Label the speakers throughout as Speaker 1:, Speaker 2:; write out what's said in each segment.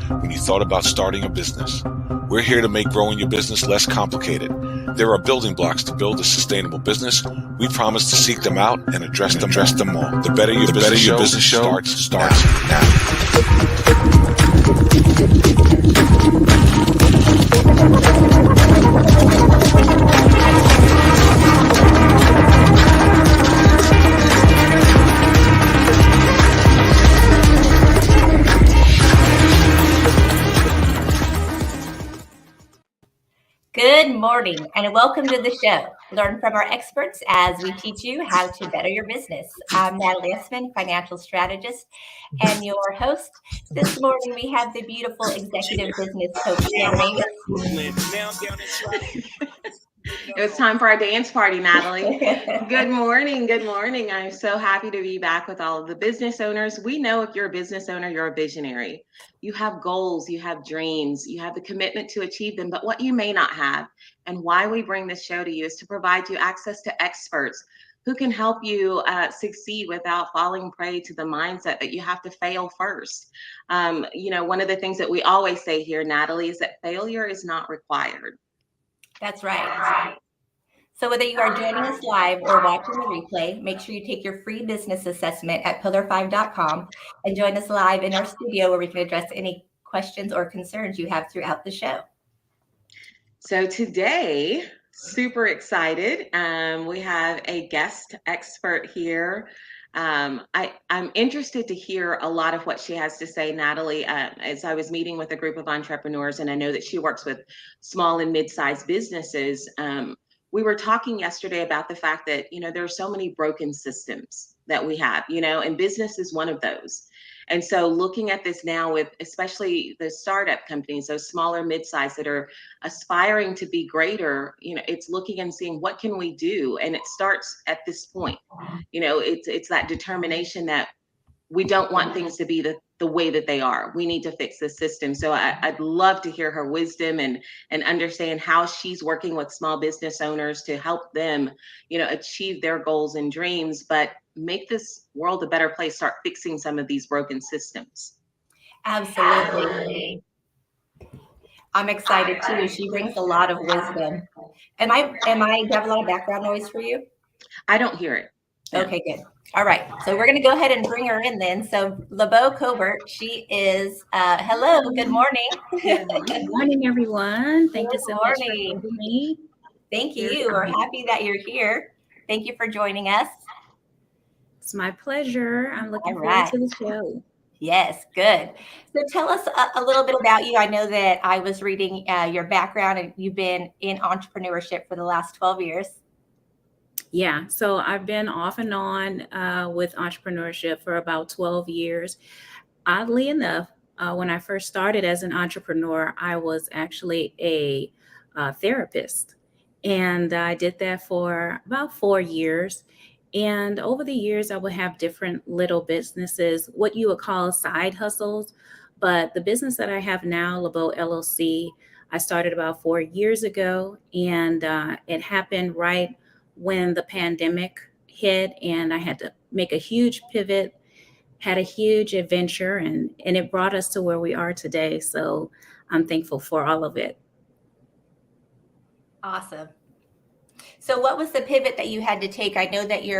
Speaker 1: when you thought about starting a business. We're here to make growing your business less complicated. There are building blocks to build a sustainable business. We promise to seek them out and address them all. The Better Your Business Show starts now.
Speaker 2: Good morning and welcome to the show. Learn from our experts as we teach you how to better your business. I'm Natalie Esman, financial strategist and your host. This morning we have the beautiful executive business coach, Jan Davis.
Speaker 3: It was time for our dance party, Natalie. Good morning. Good morning. I'm so happy to be back with all of the business owners. We know if you're a business owner, you're a visionary. You have goals, you have dreams, you have the commitment to achieve them, but what you may not have, and why we bring this show to you, is to provide you access to experts who can help you succeed without falling prey to the mindset that you have to fail first. One of the things that we always say here, Natalie, is that failure is not required.
Speaker 2: That's right. So whether you are joining us live or watching the replay, make sure you take your free business assessment at pillar5.com and join us live in our studio where we can address any questions or concerns you have throughout the show.
Speaker 3: So today, super excited. We have a guest expert here. I'm interested to hear a lot of what she has to say, Natalie. As I was meeting with a group of entrepreneurs, and I know that she works with small and mid-sized businesses, we were talking yesterday about the fact that, there are so many broken systems that we have, and business is one of those. And so looking at this now with especially the startup companies, those smaller mid-sized that are aspiring to be greater, it's looking and seeing what can we do? And it starts at this point. It's that determination that we don't want things to be the way that they are. We need to fix the system. So I'd love to hear her wisdom and understand how she's working with small business owners to help them, achieve their goals and dreams, but make this world a better place, start fixing some of these broken systems.
Speaker 2: Absolutely. I'm excited too. She brings a lot of wisdom. Do I have a lot of background noise for you?
Speaker 3: I don't hear it.
Speaker 2: No. Okay, good. All right. So we're going to go ahead and bring her in then. So LeBeau Covert, she is, hello, good morning.
Speaker 4: Good morning, everyone. Thank you so much for having me.
Speaker 2: Thank you. We're happy that you're here. Thank you for joining us.
Speaker 4: It's my pleasure. I'm looking forward to the show.
Speaker 2: Yes, good. So tell us a little bit about you. I know that I was reading your background and you've been in entrepreneurship for the last 12 years.
Speaker 4: Yeah, so I've been off and on with entrepreneurship for about 12 years. Oddly enough, when I first started as an entrepreneur, I was actually a therapist. And I did that for about 4 years. And over the years, I would have different little businesses, what you would call side hustles. But the business that I have now, LeBeau LLC, I started about 4 years ago. And it happened right when the pandemic hit, and I had to make a huge pivot, had a huge adventure, and it brought us to where we are today. So I'm thankful for all of it.
Speaker 2: Awesome. So what was the pivot that you had to take? I know that you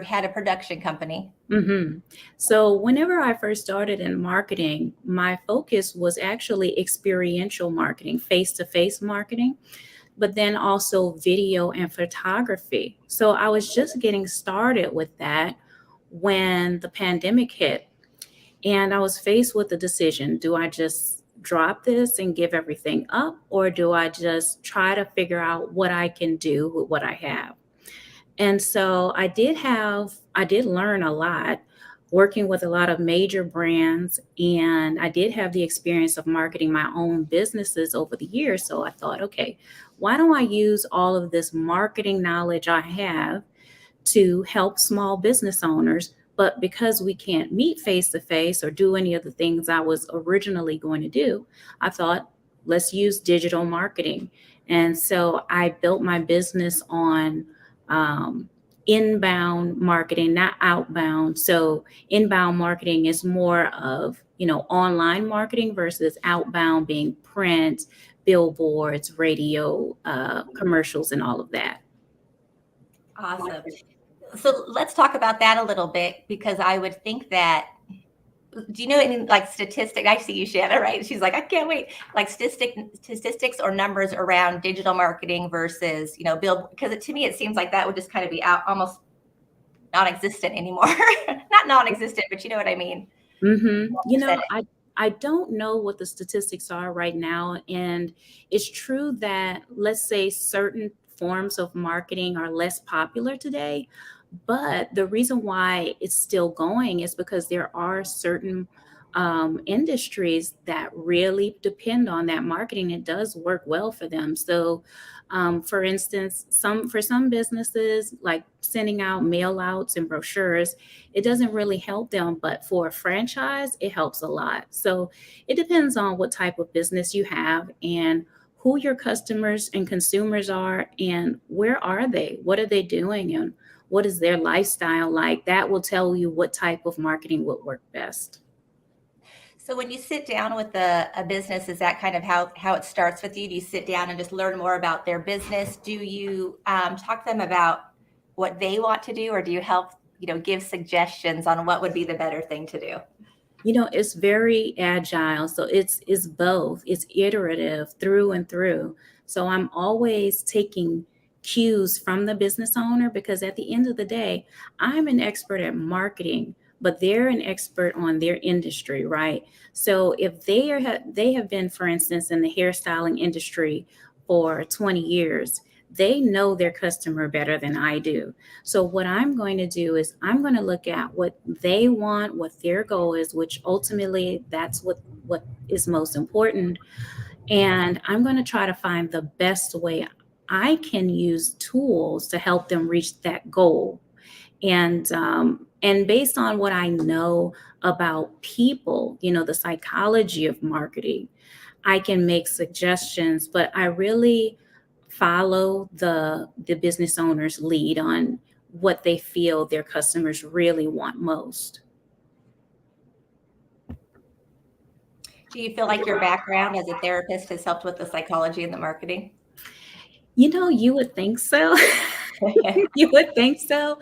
Speaker 2: had a production company.
Speaker 4: Mm-hmm. So whenever I first started in marketing, my focus was actually experiential marketing, face-to-face marketing, but then also video and photography. So I was just getting started with that when the pandemic hit. And I was faced with the decision, do I just drop this and give everything up? Or do I just try to figure out what I can do with what I have? And so I did learn a lot working with a lot of major brands. And I did have the experience of marketing my own businesses over the years. So I thought, okay, why don't I use all of this marketing knowledge I have to help small business owners? But because we can't meet face to face or do any of the things I was originally going to do, I thought, let's use digital marketing. And so I built my business on inbound marketing, not outbound. So inbound marketing is more of, online marketing versus outbound being print, billboards, radio, commercials, and all of that.
Speaker 2: Awesome. So let's talk about that a little bit, because I would think that, do you know any like statistic? I see you, Shanna, right? She's like, I can't wait. Like statistics or numbers around digital marketing versus, build, because to me, it seems like that would just kind of be out almost non-existent anymore. Not non-existent, but you know what I mean.
Speaker 4: I don't know what the statistics are right now. And it's true that, let's say, certain forms of marketing are less popular today. But the reason why it's still going is because there are certain industries that really depend on that marketing. It does work well for them. So, for instance, for some businesses, like sending out mail outs and brochures, it doesn't really help them. But for a franchise, it helps a lot. So it depends on what type of business you have and who your customers and consumers are, and where are they? What are they doing? And what is their lifestyle like? That will tell you what type of marketing would work best.
Speaker 2: So when you sit down with a business, is that kind of how it starts with you? Do you sit down and just learn more about their business? Do you talk to them about what they want to do, or do you help, give suggestions on what would be the better thing to do?
Speaker 4: It's very agile. So it's both. It's iterative through and through. So I'm always taking cues from the business owner, because at the end of the day, I'm an expert at marketing, but they're an expert on their industry, right? So if they have been, for instance, in the hairstyling industry for 20 years, they know their customer better than I do. So what I'm going to do is I'm going to look at what they want, what their goal is, which ultimately that's what is most important. And I'm going to try to find the best way I can use tools to help them reach that goal. And based on what I know about people, the psychology of marketing, I can make suggestions, but I really follow the business owner's lead on what they feel their customers really want most.
Speaker 2: Do you feel like your background as a therapist has helped with the psychology and the marketing?
Speaker 4: You would think so. You would think so.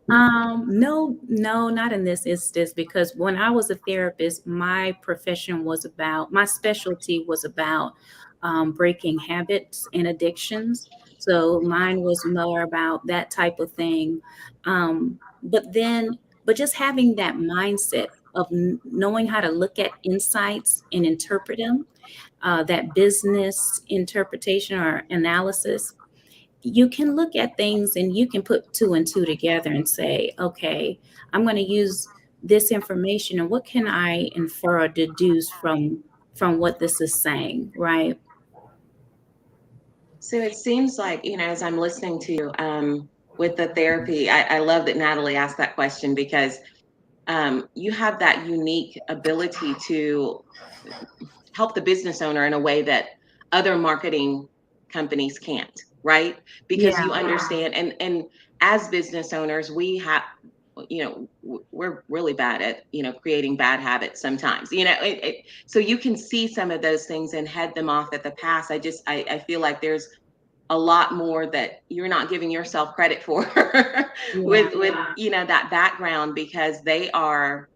Speaker 4: No, not in this instance, because when I was a therapist, my specialty was about breaking habits and addictions. So mine was more about that type of thing. But just having that mindset of knowing how to look at insights and interpret them, that business interpretation or analysis, you can look at things and you can put two and two together and say, okay, I'm going to use this information, and what can I infer or deduce from what this is saying, right?
Speaker 3: So it seems like, as I'm listening to you with the therapy, I love that Natalie asked that question, because you have that unique ability to help the business owner in a way that other marketing companies can't, right? Because
Speaker 4: Yeah.
Speaker 3: you understand, and as business owners, we have, we're really bad at, creating bad habits sometimes, so you can see some of those things and head them off at the pass. I feel like there's a lot more that you're not giving yourself credit for with that background, because they are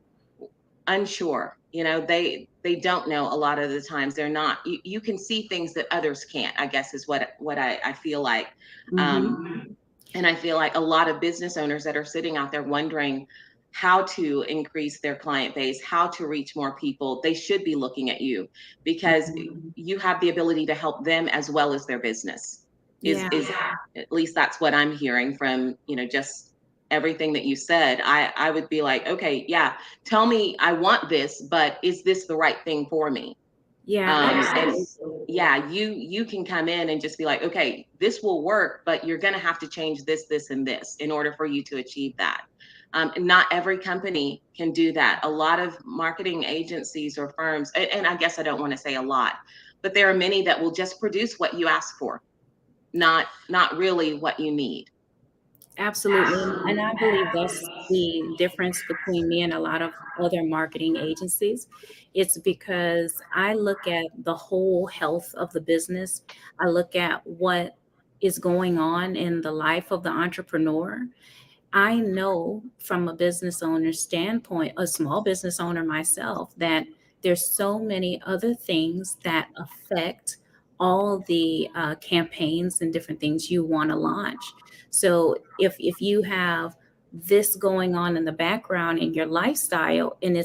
Speaker 3: unsure. They don't know. A lot of the times they're not. You can see things that others can't, I guess, is what I feel like. And I feel like a lot of business owners that are sitting out there wondering how to increase their client base, how to reach more people, they should be looking at you, because you have the ability to help them as well as their business. Is at least that's what I'm hearing from, just everything that you said. I would be like, okay, yeah, tell me, I want this, but is this the right thing for me? And yeah, you can come in and just be like, okay, this will work, but you're going to have to change this, and this in order for you to achieve that. And not every company can do that. A lot of marketing agencies or firms, and I guess I don't want to say a lot, but there are many that will just produce what you ask for, not really what you need.
Speaker 4: Absolutely. And I believe that's the difference between me and a lot of other marketing agencies. It's because I look at the whole health of the business. I look at what is going on in the life of the entrepreneur. I know from a business owner's standpoint, a small business owner myself, that there's so many other things that affect all the campaigns and different things you want to launch. So if you have this going on in the background in your lifestyle and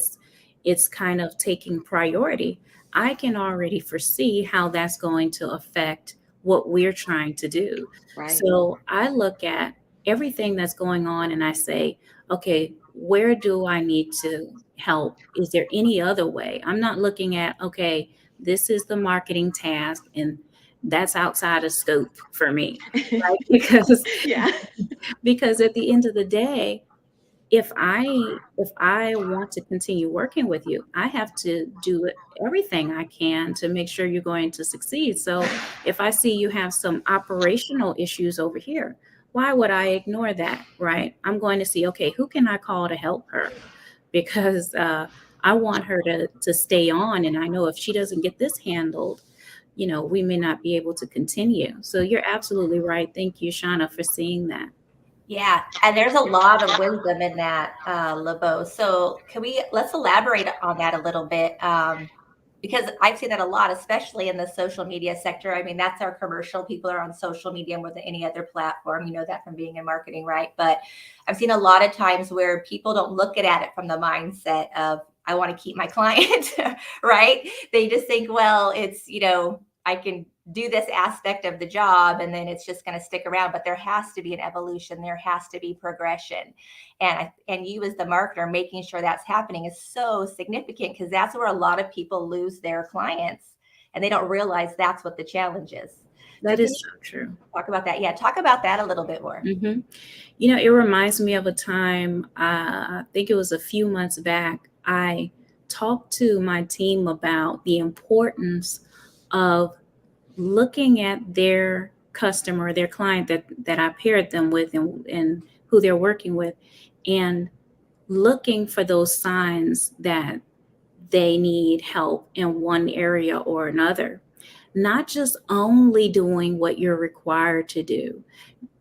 Speaker 4: it's kind of taking priority, I can already foresee how that's going to affect what we're trying to do.
Speaker 3: Right.
Speaker 4: So I look at everything that's going on and I say, okay, where do I need to help? Is there any other way? I'm not looking at, okay, this is the marketing task and that's outside of scope for me, right?
Speaker 3: Yeah.
Speaker 4: Because at the end of the day, if I want to continue working with you, I have to do everything I can to make sure you're going to succeed. So if I see you have some operational issues over here, why would I ignore that, right? I'm going to see, okay, who can I call to help her? Because I want her to stay on, and I know if she doesn't get this handled, we may not be able to continue. So you're absolutely right. Thank you, Shauna, for seeing that.
Speaker 2: Yeah, and there's a lot of wisdom in that, LeBeau. So let's elaborate on that a little bit, because I've seen that a lot, especially in the social media sector. I mean, that's our commercial. People are on social media more than any other platform. You know that from being in marketing, right? But I've seen a lot of times where people don't look at it from the mindset of, I want to keep my client, right? They just think, well, it's, I can do this aspect of the job and then it's just going to stick around. But there has to be an evolution. There has to be progression. And you as the marketer, making sure that's happening is so significant, because that's where a lot of people lose their clients and they don't realize that's what the challenge is. So
Speaker 4: That
Speaker 2: can
Speaker 4: is
Speaker 2: you
Speaker 4: so true.
Speaker 2: talk about that? Yeah, talk about that a little bit more.
Speaker 4: hmm it reminds me of a time, I think it was a few months back, I talked to my team about the importance of looking at their customer, their client that I paired them with and who they're working with, and looking for those signs that they need help in one area or another. Not just only doing what you're required to do,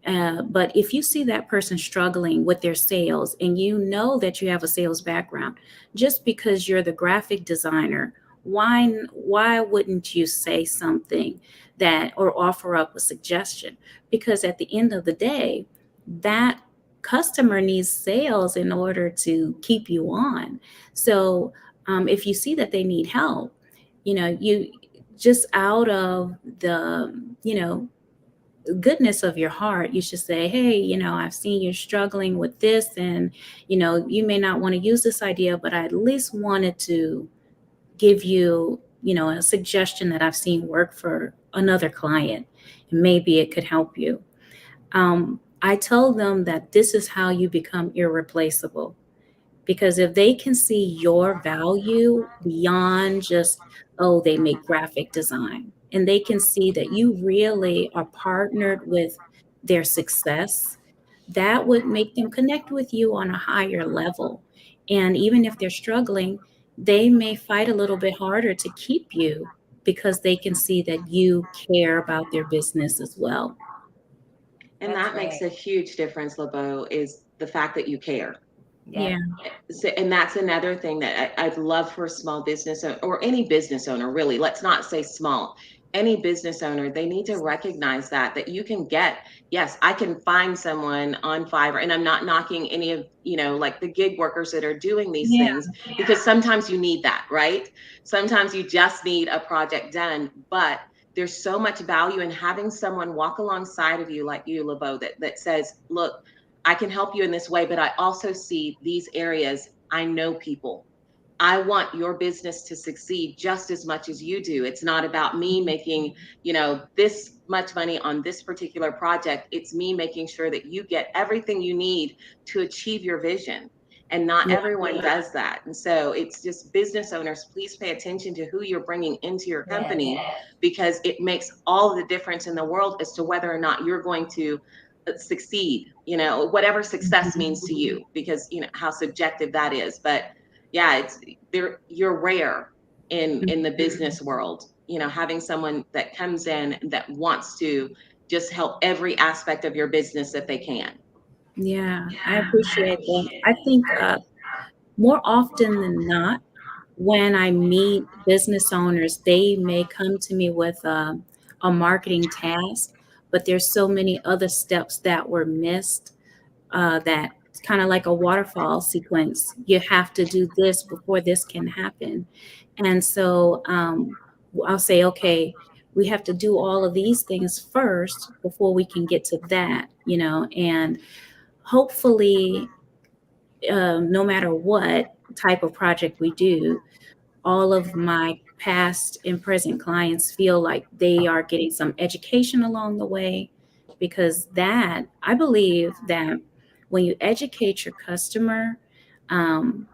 Speaker 4: but if you see that person struggling with their sales and you know that you have a sales background, just because you're the graphic designer, why wouldn't you say something that or offer up a suggestion? Because at the end of the day, that customer needs sales in order to keep you on. So if you see that they need help, you just out of the goodness of your heart, you should say, hey, I've seen you're struggling with this, and you may not want to use this idea, but I at least wanted to give you a suggestion that I've seen work for another client, and maybe it could help you. I told them that this is how you become irreplaceable. Because if they can see your value beyond just, oh, they make graphic design, and they can see that you really are partnered with their success, that would make them connect with you on a higher level. And even if they're struggling, they may fight a little bit harder to keep you because they can see that you care about their business as well.
Speaker 3: And
Speaker 2: That's
Speaker 3: that makes
Speaker 2: right.
Speaker 3: a huge difference, LeBeau, is the fact that you care.
Speaker 2: Yeah.
Speaker 4: Yeah.
Speaker 3: So, and that's another thing that I'd love for a small business owner, or any business owner, really, let's not say small, any business owner, they need to recognize that you can get, yes, I can find someone on Fiverr, and I'm not knocking any of, like the gig workers that are doing these
Speaker 4: Yeah.
Speaker 3: things, because sometimes you need that, right? Sometimes you just need a project done, but there's so much value in having someone walk alongside of you, like you, LeBeau, that says, look, I can help you in this way, but I also see these areas. I know people. I want your business to succeed just as much as you do. It's not about me making, this much money on this particular project. It's me making sure that you get everything you need to achieve your vision. And not
Speaker 4: Yeah.
Speaker 3: everyone does that. And so it's just, business owners, please pay attention to who you're bringing into your company,
Speaker 2: Yes.
Speaker 3: because it makes all the difference in the world as to whether or not you're going to succeed, whatever success means to you, because how subjective that is. But yeah, you're rare in the business world, having someone that comes in that wants to just help every aspect of your business that they can.
Speaker 4: Yeah, I appreciate that. I think more often than not, when I meet business owners, they may come to me with a marketing task, but there's so many other steps that were missed, that kind of like a waterfall sequence. You have to do this before this can happen. And so I'll say, okay, we have to do all of these things first before we can get to that, and hopefully, no matter what type of project we do, all of my past and present clients feel like they are getting some education along the way, because that, I believe that when you educate your customer, um,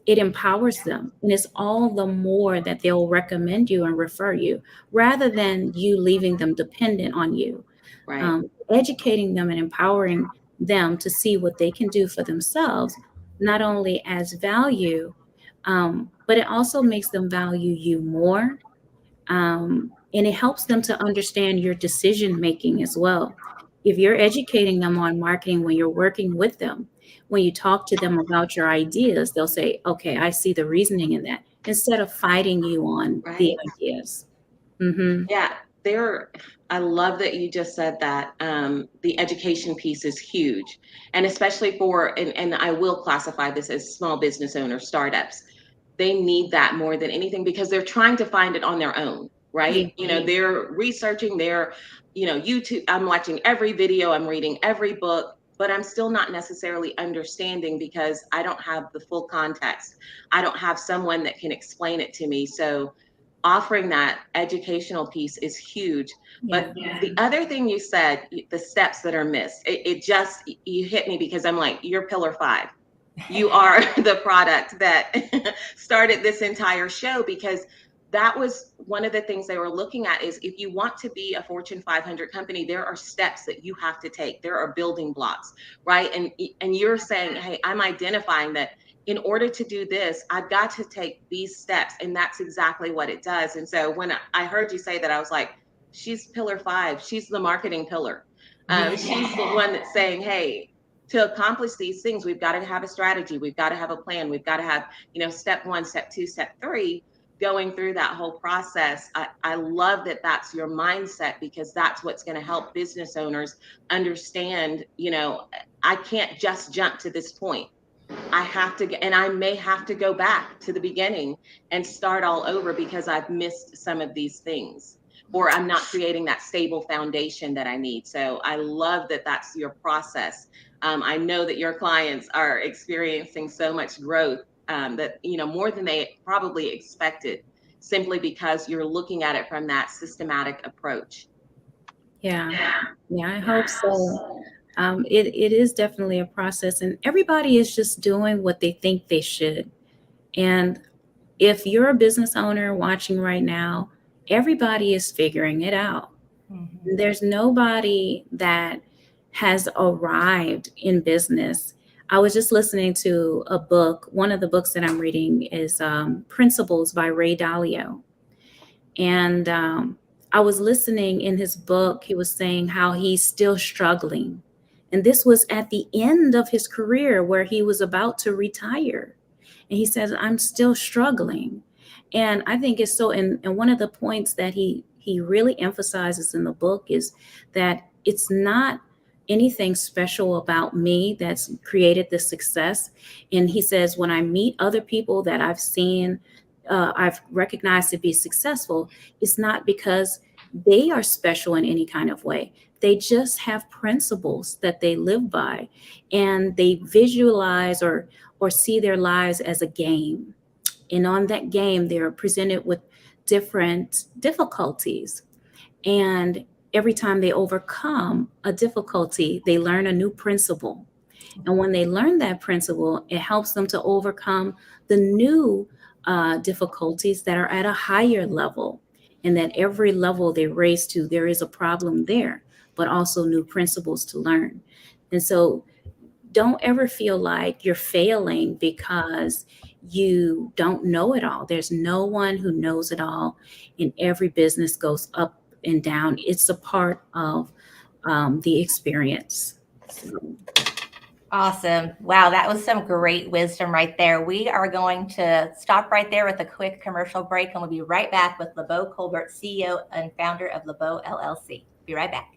Speaker 4: it empowers them. And it's all the more that they'll recommend you and refer you rather than you leaving them dependent on you.
Speaker 3: Right.
Speaker 4: Educating them and empowering them to see what they can do for themselves not only adds value, but it also makes them value you more. And it helps them to understand your decision making as well. If you're educating them on marketing when you're working with them, when you talk to them about your ideas, they'll say, okay, I see the reasoning in that, instead of fighting you on the
Speaker 3: Right.
Speaker 4: ideas. Mm-hmm.
Speaker 3: Yeah, I love that you just said that. The education piece is huge. And especially and I will classify this as small business owners, startups. They need that more than anything because they're trying to find it on their own,
Speaker 4: Yeah.
Speaker 3: right? They're researching, YouTube. I'm watching every video, I'm reading every book, but I'm still not necessarily understanding because I don't have the full context. I don't have someone that can explain it to me. So offering that educational piece is huge.
Speaker 4: Yeah.
Speaker 3: But the other thing you said, the steps that are missed, it just, you hit me because I'm like, you're pillar 5. You are the product that started this entire show, because that was one of the things they were looking at is if you want to be a Fortune 500 company, there are steps that you have to take. There are building blocks, right? And you're saying, hey, I'm identifying that in order to do this, I've got to take these steps. And that's exactly what it does. And so when I heard you say that, I was like, she's pillar 5. She's the marketing pillar. She's the one that's saying, hey, to accomplish these things, we've got to have a strategy. We've got to have a plan. We've got to have, step 1, step 2, step 3, going through that whole process. I love that that's your mindset, because that's what's going to help business owners understand, I can't just jump to this point. I have to, and I may have to go back to the beginning and start all over because I've missed some of these things, or I'm not creating that stable foundation that I need. So I love that that's your process. I know that your clients are experiencing so much growth, that, more than they probably expected, simply because you're looking at it from that systematic approach.
Speaker 4: Yeah. Yeah, I hope so. It is definitely a process, and everybody is just doing what they think they should. And if you're a business owner watching right now, everybody is figuring it out.
Speaker 2: Mhm.
Speaker 4: There's nobody that has arrived in business. I was just listening to a book. One of the books that I'm reading is Principles by Ray Dalio. And I was listening in his book, he was saying how he's still struggling. And this was at the end of his career where he was about to retire. And he says, I'm still struggling. And I think it's so, and one of the points that he really emphasizes in the book is that it's not anything special about me that's created this success. And he says, when I meet other people that I've seen, I've recognized to be successful, it's not because they are special in any kind of way. They just have principles that they live by, and they visualize or see their lives as a game. And on that game, they're presented with different difficulties. And every time they overcome a difficulty, they learn a new principle. And when they learn that principle, it helps them to overcome the new difficulties that are at a higher level. And that every level they raise to, there is a problem there. but also new principles to learn. And so don't ever feel like you're failing because you don't know it all. There's no one who knows it all, and every business goes up and down. It's a part of the experience. So.
Speaker 2: Awesome. Wow, that was some great wisdom right there. We are going to stop right there with a quick commercial break, and we'll be right back with LeBeau Colbert, CEO and founder of LeBeau LLC. Be right back.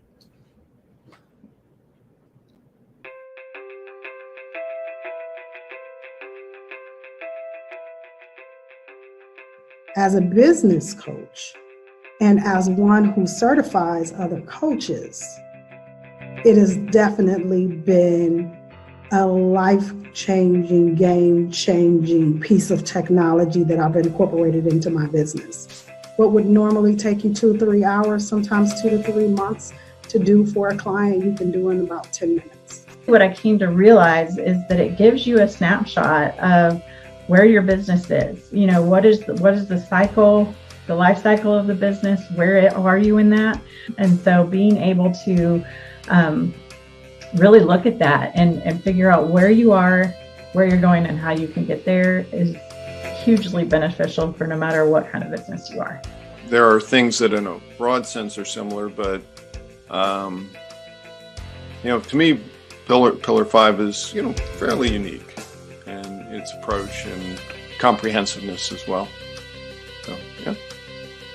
Speaker 5: As a business coach and as one who certifies other coaches, it has definitely been a life-changing, game-changing piece of technology that I've incorporated into my business. What would normally take you 2-3 hours, sometimes 2 to 3 months to do for a client, you can do in about 10 minutes.
Speaker 6: What I came to realize is that it gives you a snapshot of where your business is. You know, what is the cycle, the life cycle of the business? Where are you in that? And so being able to really look at that and figure out where you are, where you're going, and how you can get there is hugely beneficial for no matter what kind of business you are.
Speaker 7: There are things that in a broad sense are similar, but to me, Pillar 5 is, fairly unique in its approach and comprehensiveness as well. So, yeah.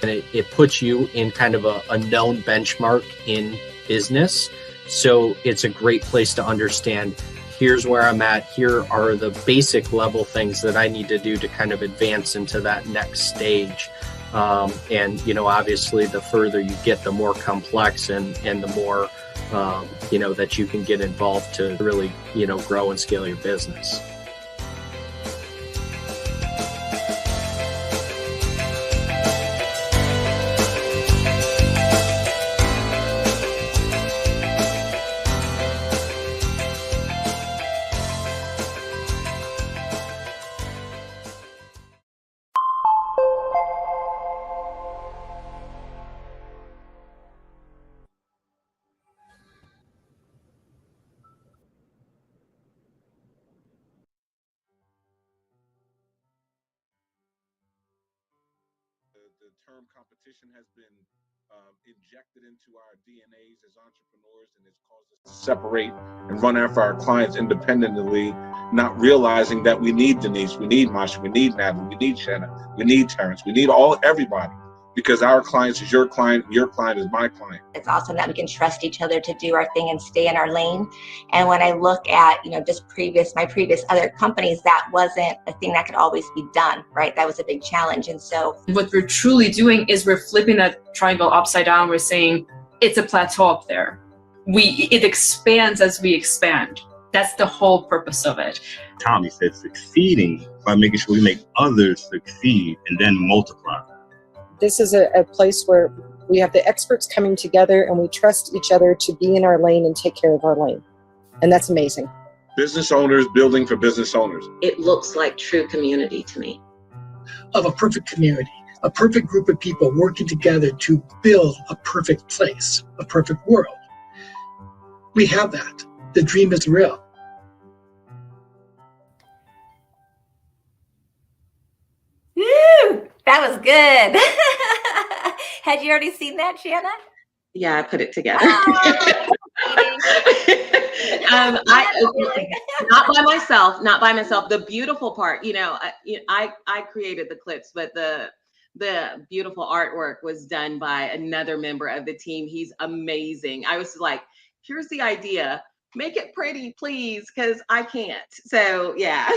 Speaker 8: And it puts you in kind of a known benchmark in business. So it's a great place to understand, here's where I'm at, here are the basic level things that I need to do to kind of advance into that next stage. And, obviously the further you get, the more complex and the more, that you can get involved to really, grow and scale your business.
Speaker 1: The term competition has been injected into our DNAs as entrepreneurs, and it's caused us to separate and run after our clients independently, not realizing that we need Denise, we need Masha, we need Natalie, we need Shanna, we need Terrence, we need everybody, because our clients is your client is my client.
Speaker 2: It's awesome that we can trust each other to do our thing and stay in our lane. And when I look at, just my previous other companies, that wasn't a thing that could always be done, right? That was a big challenge. And so
Speaker 9: what we're truly doing is we're flipping that triangle upside down. We're saying it's a plateau up there. It expands as we expand. That's the whole purpose of it.
Speaker 10: Tommy said succeeding by making sure we make others succeed and then multiply.
Speaker 11: This is a place where we have the experts coming together and we trust each other to be in our lane and take care of our lane. And that's amazing.
Speaker 1: Business owners building for business owners.
Speaker 3: It looks like true community to me.
Speaker 12: Of a perfect community, a perfect group of people working together to build a perfect place, a perfect world. We have that. The dream is real.
Speaker 2: Woo! That was good. Had you already seen that, Shanna?
Speaker 3: Yeah, I put it together. Not by myself. The beautiful part, I created the clips, but the beautiful artwork was done by another member of the team. He's amazing. I was like, here's the idea. Make it pretty, please, because I can't. So yeah.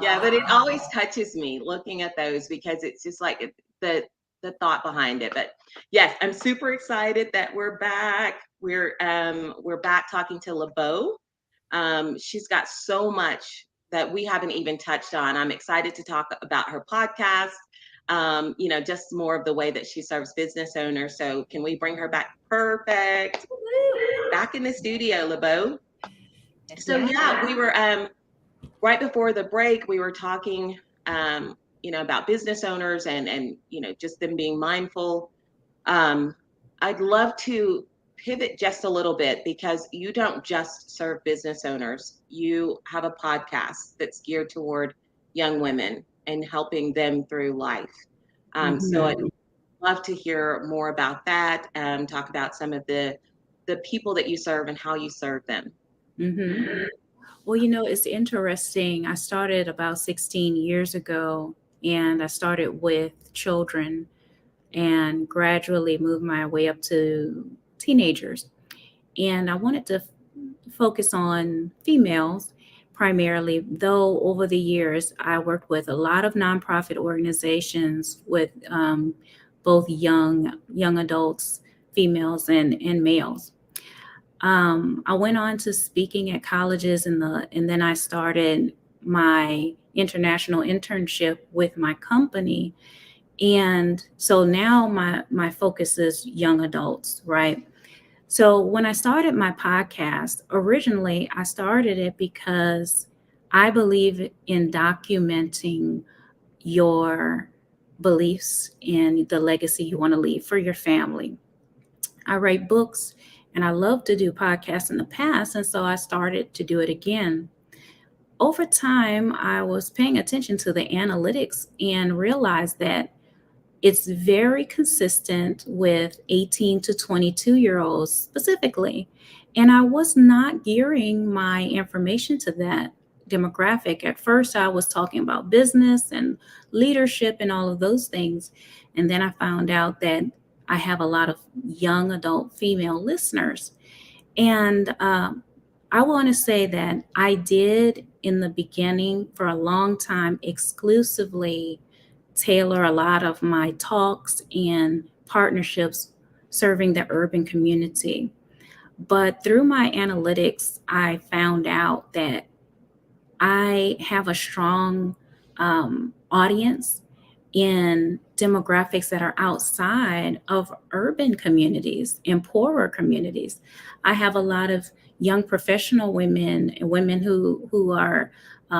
Speaker 3: Yeah, but it always touches me looking at those because it's just like the thought behind it. But yes, I'm super excited that we're back. We're back talking to LeBeau. She's got so much that we haven't even touched on. I'm excited to talk about her podcast. Just more of the way that she serves business owners. So can we bring her back? Perfect. Back in the studio, LeBeau. So yeah, we were right before the break, we were talking about business owners and just them being mindful. I'd love to pivot just a little bit, because you don't just serve business owners. You have a podcast that's geared toward young women and helping them through life. So I'd love to hear more about that. Talk about some of the people that you serve and how you serve them.
Speaker 4: Well, you know, it's interesting. I started about 16 years ago, and I started with children and gradually moved my way up to teenagers. And I wanted to focus on females primarily, though over the years I worked with a lot of nonprofit organizations with both young adults, females and males. I went on to speaking at colleges, and then I started my international internship with my company. And so now my focus is young adults, right? So when I started my podcast, originally I started it because I believe in documenting your beliefs and the legacy you want to leave for your family. I write books and I love to do podcasts in the past, and so I started to do it again. Over time, I was paying attention to the analytics and realized that it's very consistent with 18 to 22-year-olds specifically. And I was not gearing my information to that demographic. At first, I was talking about business and leadership and all of those things. And then I found out that I have a lot of young adult female listeners. And I want to say that I did in the beginning for a long time exclusively tailor a lot of my talks and partnerships serving the urban community. But through my analytics, I found out that I have a strong audience in demographics that are outside of urban communities and poorer communities. I have a lot of young professional women and women who are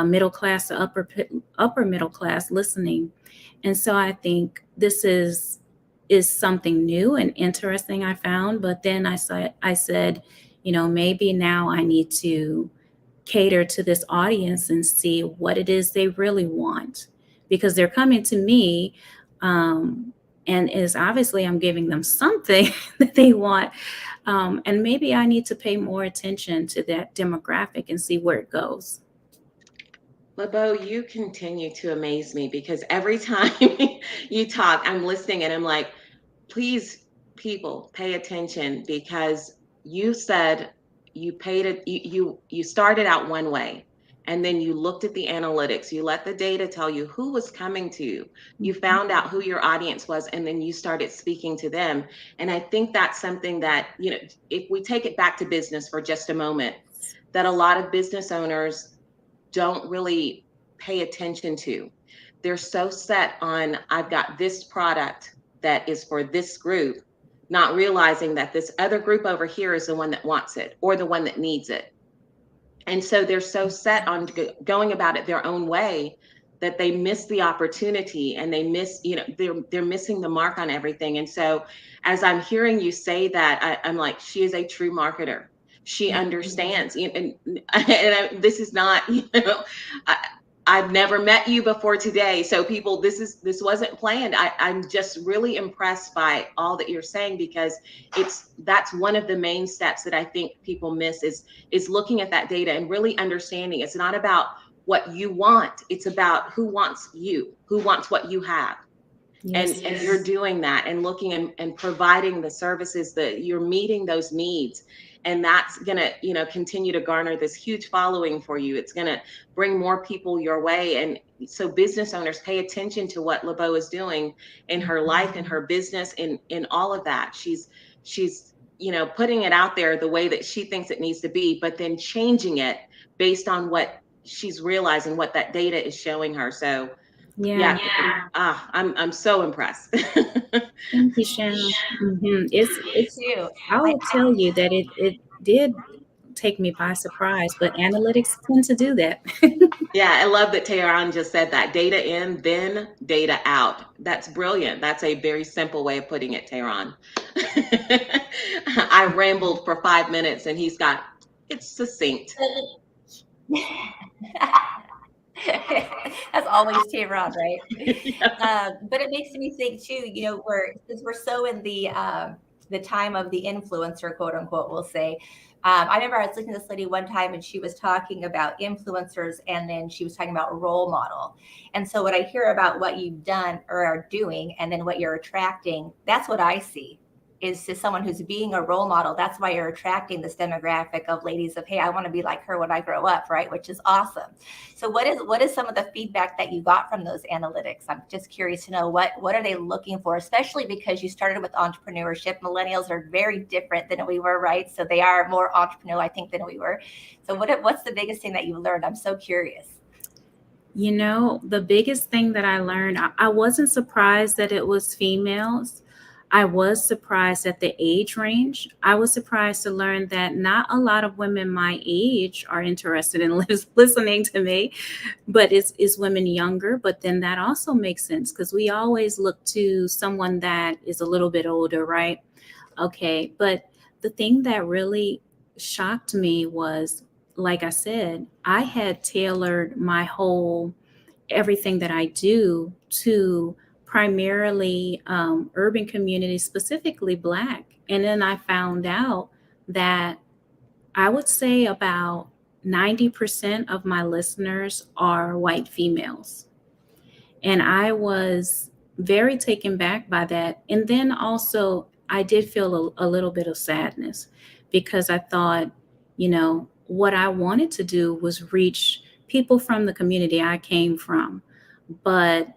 Speaker 4: middle class to upper middle class listening. And so I think this is something new and interesting I found. But then I said, you know, maybe now I need to cater to this audience and see what it is they really want, because they're coming to me, and is obviously I'm giving them something that they want, and maybe I need to pay more attention to that demographic and see where it goes.
Speaker 3: LeBeau, you continue to amaze me, because every time you talk, I'm listening and I'm like, please, people, pay attention, because you said you paid it, you started out one way, and then you looked at the analytics, you let the data tell you who was coming to you, you found out who your audience was, and then you started speaking to them. And I think that's something that, you know, if we take it back to business for just a moment, that a lot of business owners don't really pay attention to. They're so set on, I've got this product that is for this group, not realizing that this other group over here is the one that wants it or the one that needs it. And so they're so set on going about it their own way that they miss the opportunity, and they miss, you know, they're missing the mark on everything. And so as I'm hearing you say that, I'm like, she is a true marketer. She understands, this is not, you know, I've never met you before today. So people, this wasn't planned. I'm just really impressed by all that you're saying, because that's one of the main steps that I think people miss is looking at that data and really understanding it's not about what you want. It's about who wants you, who wants what you have. Yes. And you're doing that and looking and providing the services that you're meeting those needs. And that's going to, you know, continue to garner this huge following for you. It's going to bring more people your way. And so business owners, pay attention to what LeBeau is doing in her life, in her business, in all of that. She's, you know, putting it out there the way that she thinks it needs to be, but then changing it based on what she's realizing, what that data is showing her. So yeah. I'm so impressed.
Speaker 4: Thank you, Shannon. It's
Speaker 2: too.
Speaker 4: I will tell you that it did take me by surprise, but analytics tend to do that.
Speaker 3: Yeah, I love that Tehran just said that. Data in, then data out. That's brilliant. That's a very simple way of putting it, Tehran. I rambled for 5 minutes and he's got, it's succinct.
Speaker 2: That's always Tehran, right?
Speaker 3: Yeah.
Speaker 2: But it makes me think too, since we're so in the time of the influencer, quote unquote, we'll say. I remember I was listening to this lady one time and she was talking about influencers and then she was talking about role model. And so what I hear about what you've done or are doing and then what you're attracting, that's what I see is to someone who's being a role model. That's why you're attracting this demographic of ladies of, hey, I want to be like her when I grow up, right? Which is awesome. So what is some of the feedback that you got from those analytics? I'm just curious to know what are they looking for, especially because you started with entrepreneurship. Millennials are very different than we were, right? So they are more entrepreneurial, I think, than we were. So what's the biggest thing that you learned? I'm so curious.
Speaker 4: The biggest thing that I learned, I wasn't surprised that it was females. I was surprised at the age range. I was surprised to learn that not a lot of women my age are interested in listening to me, but it's women younger. But then that also makes sense because we always look to someone that is a little bit older, right? Okay. But the thing that really shocked me was, like I said, I had tailored my whole everything that I do to primarily urban communities, specifically Black. And then I found out that I would say about 90% of my listeners are white females. And I was very taken back by that. And then also, I did feel a little bit of sadness because I thought, what I wanted to do was reach people from the community I came from, but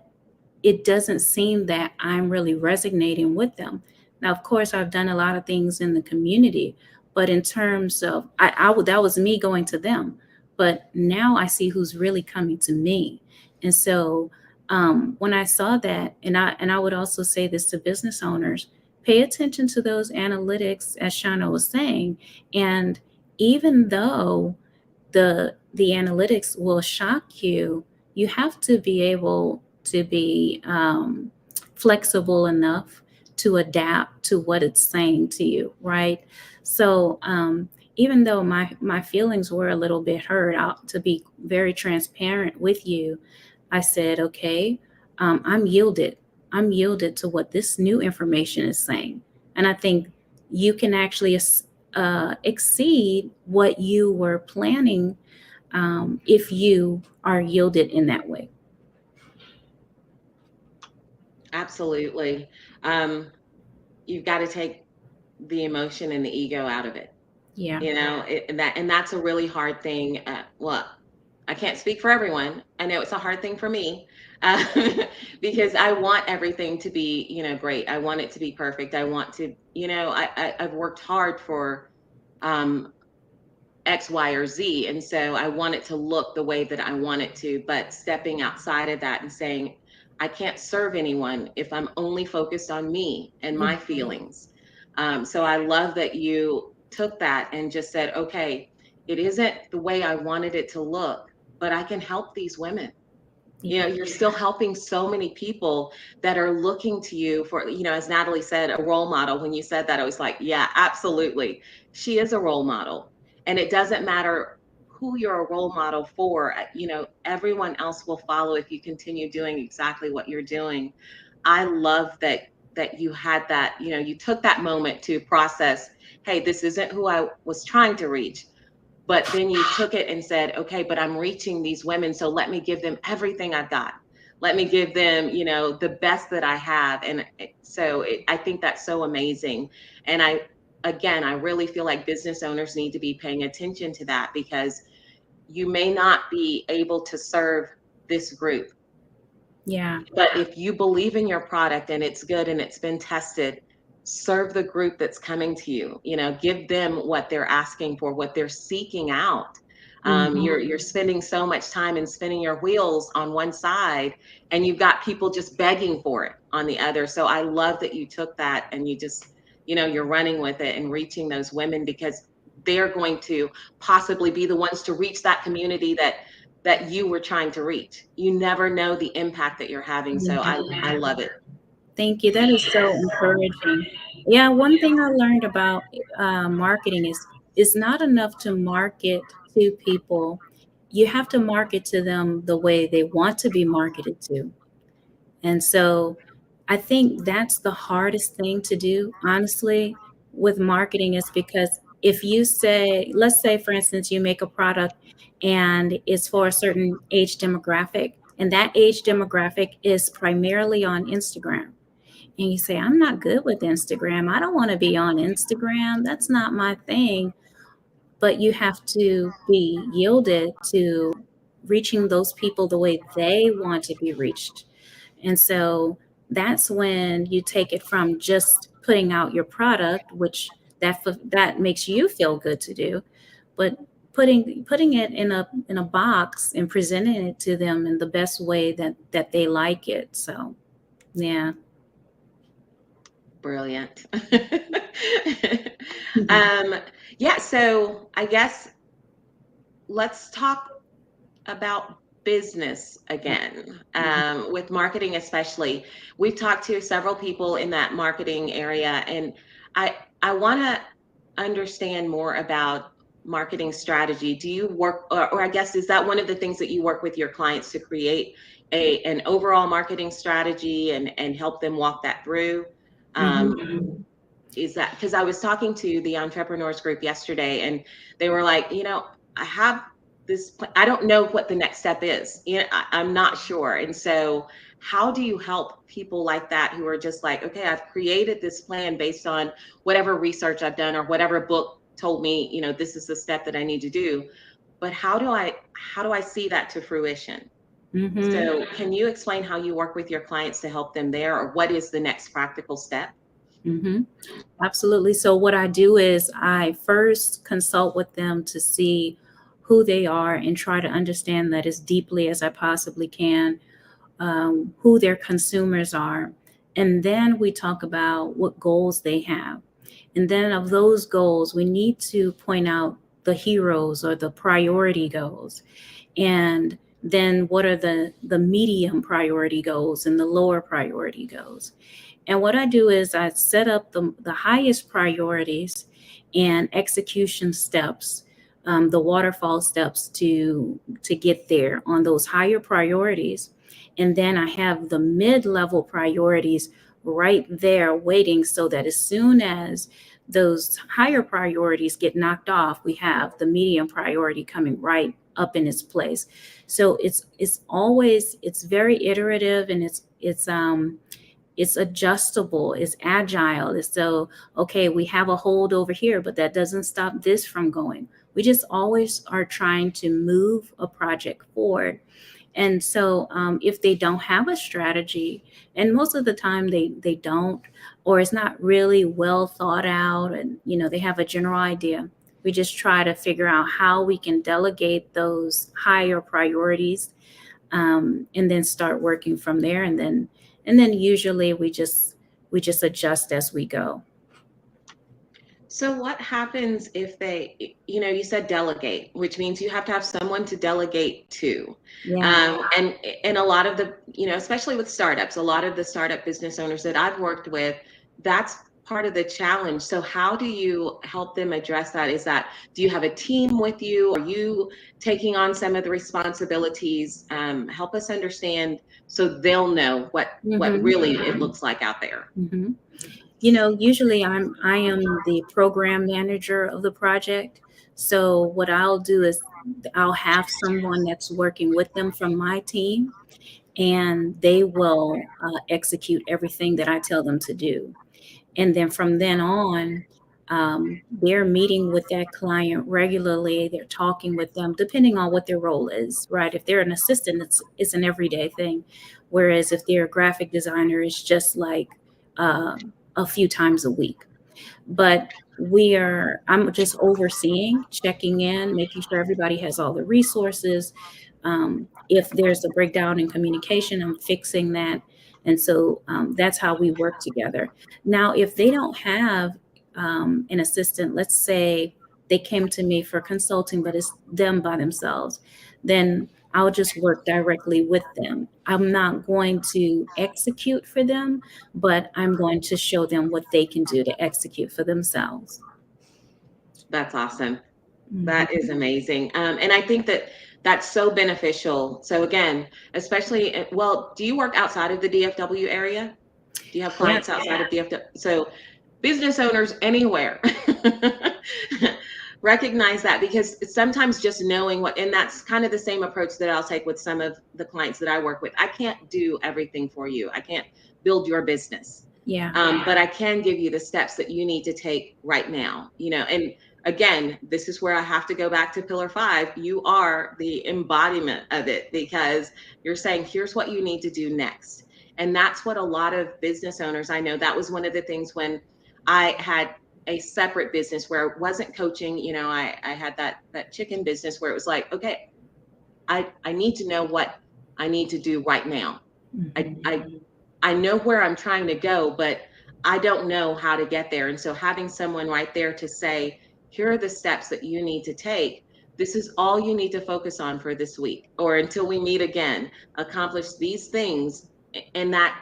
Speaker 4: it doesn't seem that I'm really resonating with them. Now, of course, I've done a lot of things in the community, but in terms of, that was me going to them. But now I see who's really coming to me. And so when I saw that, and I would also say this to business owners, pay attention to those analytics, as Shauna was saying. And even though the analytics will shock you, you have to be able to be flexible enough to adapt to what it's saying to you, right? So even though my feelings were a little bit hurt, to be very transparent with you, I said, okay, I'm yielded to what this new information is saying. And I think you can actually exceed what you were planning if you are yielded in that way.
Speaker 3: Absolutely. You've got to take the emotion and the ego out of it.
Speaker 4: Yeah.
Speaker 3: And that's a really hard thing. Well, I can't speak for everyone. I know it's a hard thing for me because I want everything to be, great. I want it to be perfect. I want to, I've worked hard for X, Y, or Z. And so I want it to look the way that I want it to, but stepping outside of that and saying, I can't serve anyone if I'm only focused on me and my feelings. So I love that you took that and just said, okay, it isn't the way I wanted it to look, but I can help these women. You're still helping so many people that are looking to you for, as Natalie said, a role model. When you said that, I was like, yeah, absolutely. She is a role model. And it doesn't matter who you're a role model for, everyone else will follow if you continue doing exactly what you're doing. I love that you had that, you took that moment to process, hey, this isn't who I was trying to reach. But then you took it and said, okay, but I'm reaching these women, so let me give them everything I've got. Let me give them, the best that I have. And so I think that's so amazing. And I really feel like business owners need to be paying attention to that, because you may not be able to serve this group.
Speaker 4: Yeah.
Speaker 3: But if you believe in your product and it's good and it's been tested, serve the group that's coming to you. Give them what they're asking for, what they're seeking out. You're spending so much time and spinning your wheels on one side, and you've got people just begging for it on the other. So I love that you took that and you just, you're running with it and reaching those women, because they're going to possibly be the ones to reach that community that you were trying to reach. You never know the impact that you're having. So I love it.
Speaker 4: Thank you. That is so encouraging. Yeah, one thing I learned about marketing is it's not enough to market to people. You have to market to them the way they want to be marketed to. And so I think that's the hardest thing to do, honestly, with marketing is because if you say, let's say, for instance, you make a product and it's for a certain age demographic, and that age demographic is primarily on Instagram. And you say, I'm not good with Instagram. I don't want to be on Instagram. That's not my thing. But you have to be yielded to reaching those people the way they want to be reached. And so that's when you take it from just putting out your product, which that makes you feel good to do, but putting it in a box and presenting it to them in the best way that they like it. So yeah.
Speaker 3: Brilliant. Yeah, so I guess let's talk about business again, with marketing especially. We've talked to several people in that marketing area, and I want to understand more about marketing strategy. Do you work, or I guess, is that one of the things that you work with your clients to create an overall marketing strategy and help them walk that through? Is that because I was talking to the entrepreneurs group yesterday, and they were like, I have this, I don't know what the next step is. I'm not sure. And so how do you help people like that who are just like, okay, I've created this plan based on whatever research I've done or whatever book told me, this is the step that I need to do. But how do I see that to fruition? So can you explain how you work with your clients to help them there, or what is the next practical step?
Speaker 4: Absolutely. So what I do is I first consult with them to see who they are and try to understand that as deeply as I possibly can, who their consumers are. And then we talk about what goals they have. And then of those goals, we need to point out the heroes or the priority goals. And then what are the medium priority goals and the lower priority goals. And what I do is I set up the highest priorities and execution steps, the waterfall steps to get there on those higher priorities. And then I have the mid-level priorities right there waiting so that as soon as those higher priorities get knocked off, we have the medium priority coming right up in its place. So it's very iterative, and it's adjustable, it's agile. It's so, okay, we have a hold over here, but that doesn't stop this from going. We just always are trying to move a project forward. And so if they don't have a strategy, and most of the time they don't, or it's not really well thought out, and they have a general idea, we just try to figure out how we can delegate those higher priorities, and then start working from there. And then usually we just adjust as we go.
Speaker 3: So what happens if they, you said delegate, which means you have to have someone to delegate to.
Speaker 4: Yeah.
Speaker 3: And a lot of the, especially with startups, a lot of the startup business owners that I've worked with, that's part of the challenge. So how do you help them address that? Do you have a team with you? Are you taking on some of the responsibilities? Help us understand so they'll know what really it looks like out there.
Speaker 4: Usually I am the program manager of the project. So what I'll do is I'll have someone that's working with them from my team, and they will execute everything that I tell them to do. And then from then on, they're meeting with that client regularly. They're talking with them, depending on what their role is, right? If they're an assistant, it's an everyday thing. Whereas if they're a graphic designer, it's just like a few times a week. But I'm just overseeing, checking in, making sure everybody has all the resources. If there's a breakdown in communication, I'm fixing that. And so that's how we work together. Now, if they don't have an assistant, let's say they came to me for consulting, but it's them by themselves, then I'll just work directly with them. I'm not going to execute for them, but I'm going to show them what they can do to execute for themselves.
Speaker 3: That's awesome. That is amazing. And I think that that's so beneficial. So again, especially, well, do you work outside of the DFW area? Do you have clients outside of DFW? So business owners anywhere recognize that, because sometimes just knowing what, and that's kind of the same approach that I'll take with some of the clients that I work with. I can't do everything for you. I can't build your business. But I can give you the steps that you need to take right now, and again, this is where I have to go back to pillar 5. You are the embodiment of it, because you're saying, here's what you need to do next. And that's what a lot of business owners, I know that was one of the things when I had a separate business where it wasn't coaching, I had that chicken business where it was like, okay, I need to know what I need to do right now. I know where I'm trying to go, but I don't know how to get there. And so having someone right there to say, here are the steps that you need to take. This is all you need to focus on for this week, or until we meet again, accomplish these things. And that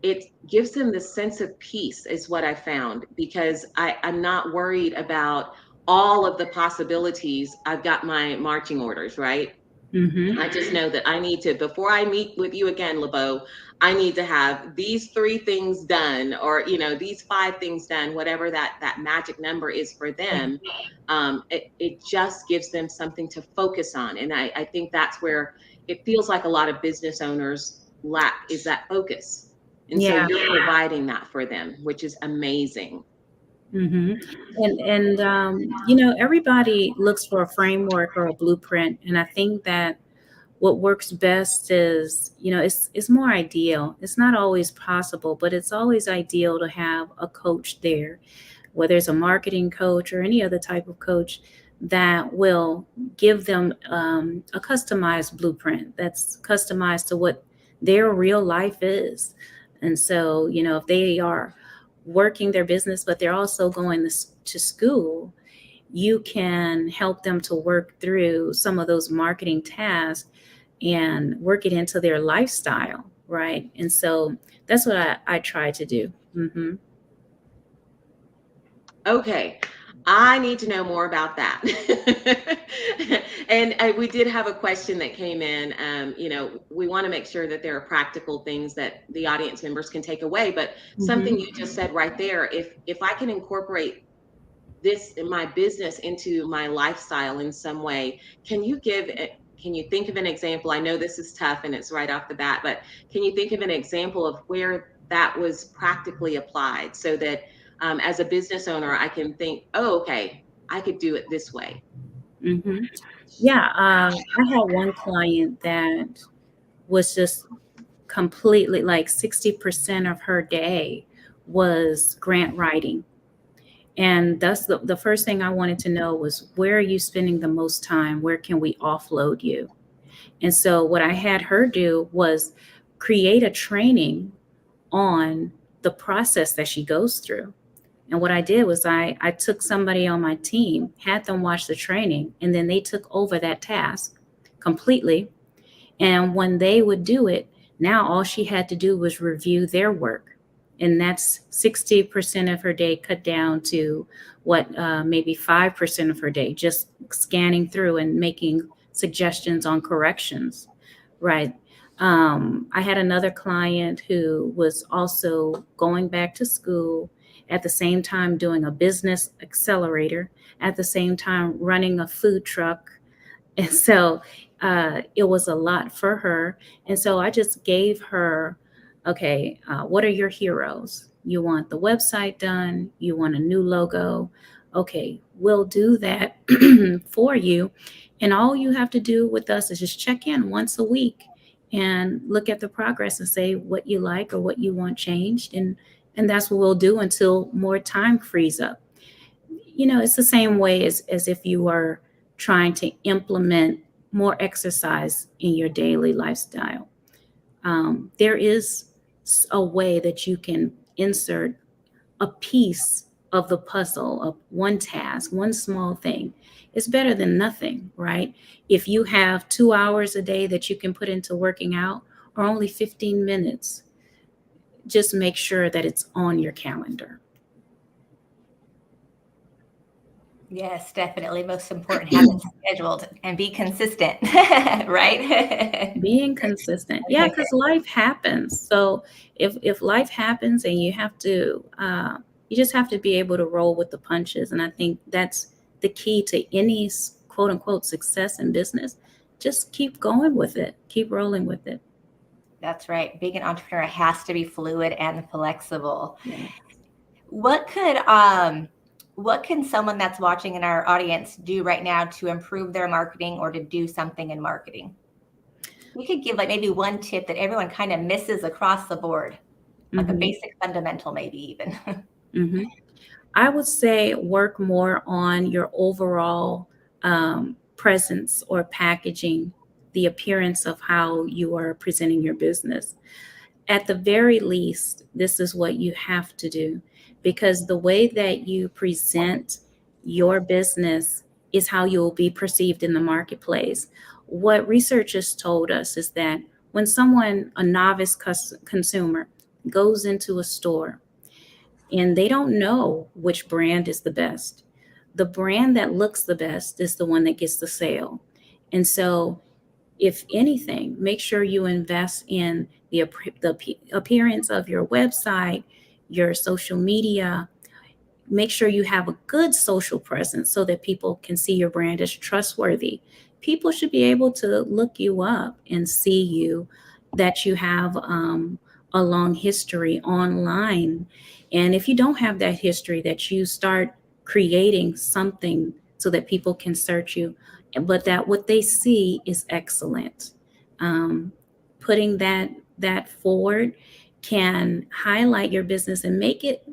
Speaker 3: it gives them the sense of peace is what I found, because I'm not worried about all of the possibilities. I've got my marching orders, right? I just know that I need to, before I meet with you again, LeBeau, I need to have these 3 things done, or, these 5 things done, whatever that magic number is for them. It just gives them something to focus on. And I think that's where it feels like a lot of business owners lack, is that focus. And so you're providing that for them, which is amazing.
Speaker 4: And everybody looks for a framework or a blueprint. And I think that what works best is, it's more ideal. It's not always possible, but it's always ideal to have a coach there, whether it's a marketing coach or any other type of coach, that will give them a customized blueprint that's customized to what their real life is. And so, if they are working their business, but they're also going to school, you can help them to work through some of those marketing tasks and work it into their lifestyle, right? And so that's what I try to do.
Speaker 3: Okay, I need to know more about that. And we did have a question that came in. We want to make sure that there are practical things that the audience members can take away. But something you just said right there, if I can incorporate this in my business into my lifestyle in some way, can you think of an example? I know this is tough and it's right off the bat, but can you think of an example of where that was practically applied, so that as a business owner, I can think, oh, okay, I could do it this way?
Speaker 4: I had one client that was just completely, like 60% of her day was grant writing. And that's the first thing I wanted to know was, where are you spending the most time? Where can we offload you? And so what I had her do was create a training on the process that she goes through. And what I did was I took somebody on my team, had them watch the training, and then they took over that task completely. And when they would do it, now all she had to do was review their work. And that's 60% of her day cut down to maybe 5% of her day, just scanning through and making suggestions on corrections, right? I had another client who was also going back to school, at the same time doing a business accelerator, at the same time running a food truck. And so it was a lot for her. And so I just gave her, okay, what are your heroes? You want the website done? You want a new logo? Okay, we'll do that for you. And all you have to do with us is just check in once a week and look at the progress and say what you like or what you want changed. And that's what we'll do until more time frees up. It's the same way as if you are trying to implement more exercise in your daily lifestyle. There is a way that you can insert a piece of the puzzle of one task, one small thing. It's better than nothing, right? If you have 2 hours a day that you can put into working out, or only 15 minutes, just make sure that it's on your calendar.
Speaker 2: Yes, definitely. Most important, have it scheduled and be consistent, right?
Speaker 4: Being consistent. Yeah, because life happens. So if life happens and you have to, you just have to be able to roll with the punches. And I think that's the key to any quote unquote success in business. Just keep going with it. Keep rolling with it.
Speaker 2: That's right. Being an entrepreneur has to be fluid and flexible.
Speaker 4: Yeah.
Speaker 2: What can someone that's watching in our audience do right now to improve their marketing or to do something in marketing? We could give like maybe one tip that everyone kind of misses across the board, like a basic fundamental, maybe even.
Speaker 4: I would say work more on your overall presence or packaging, the appearance of how you are presenting your business. At the very least, this is what you have to do, because the way that you present your business is how you'll be perceived in the marketplace. What research has told us is that when someone, a novice consumer, goes into a store and they don't know which brand is the best, the brand that looks the best is the one that gets the sale. And so if anything, make sure you invest in the appearance of your website, your social media. Make sure you have a good social presence so that people can see your brand as trustworthy. People should be able to look you up and see you, that you have a long history online. And if you don't have that history, that you start creating something so that people can search you, but that what they see is excellent. Putting that forward can highlight your business and make it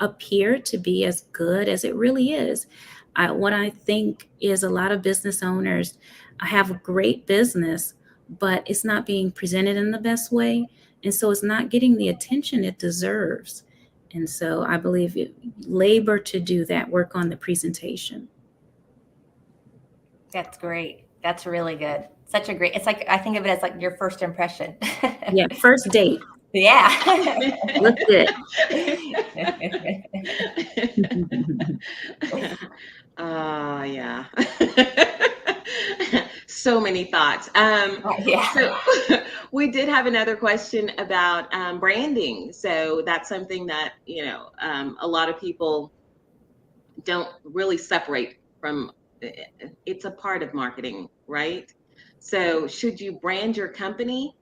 Speaker 4: appear to be as good as it really is. What I think is a lot of business owners have a great business, but it's not being presented in the best way. And so it's not getting the attention it deserves. And so I believe labor to do that, work on the presentation.
Speaker 2: That's great. That's really good. Such a great, it's like, I think of it as like your first impression.
Speaker 4: Yeah, first date.
Speaker 2: Yeah.
Speaker 4: Look good.
Speaker 3: Yeah. So many thoughts.
Speaker 2: Yeah.
Speaker 3: So we did have another question about branding. So that's something that, a lot of people don't really separate from. It's a part of marketing, right? So should you brand your company?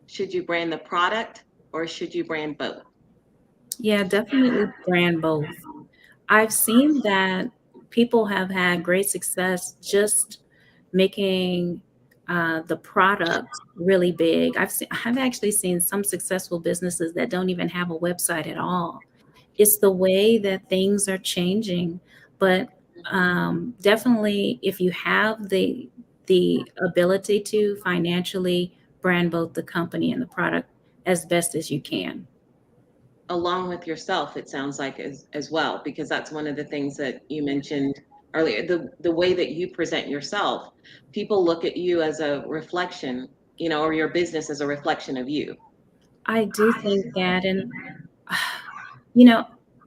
Speaker 3: Should you brand the product, or should you brand both?
Speaker 4: Yeah, definitely brand both. I've seen that people have had great success just making the product really big. I've actually seen some successful businesses that don't even have a website at all. It's the way that things are changing, but definitely if you have the ability to financially brand both the company and the product as best as you can.
Speaker 3: Along with yourself, it sounds like as well, because that's one of the things that you mentioned earlier. The way that you present yourself, people look at you as a reflection, or your business as a reflection of you.
Speaker 4: I do think that, and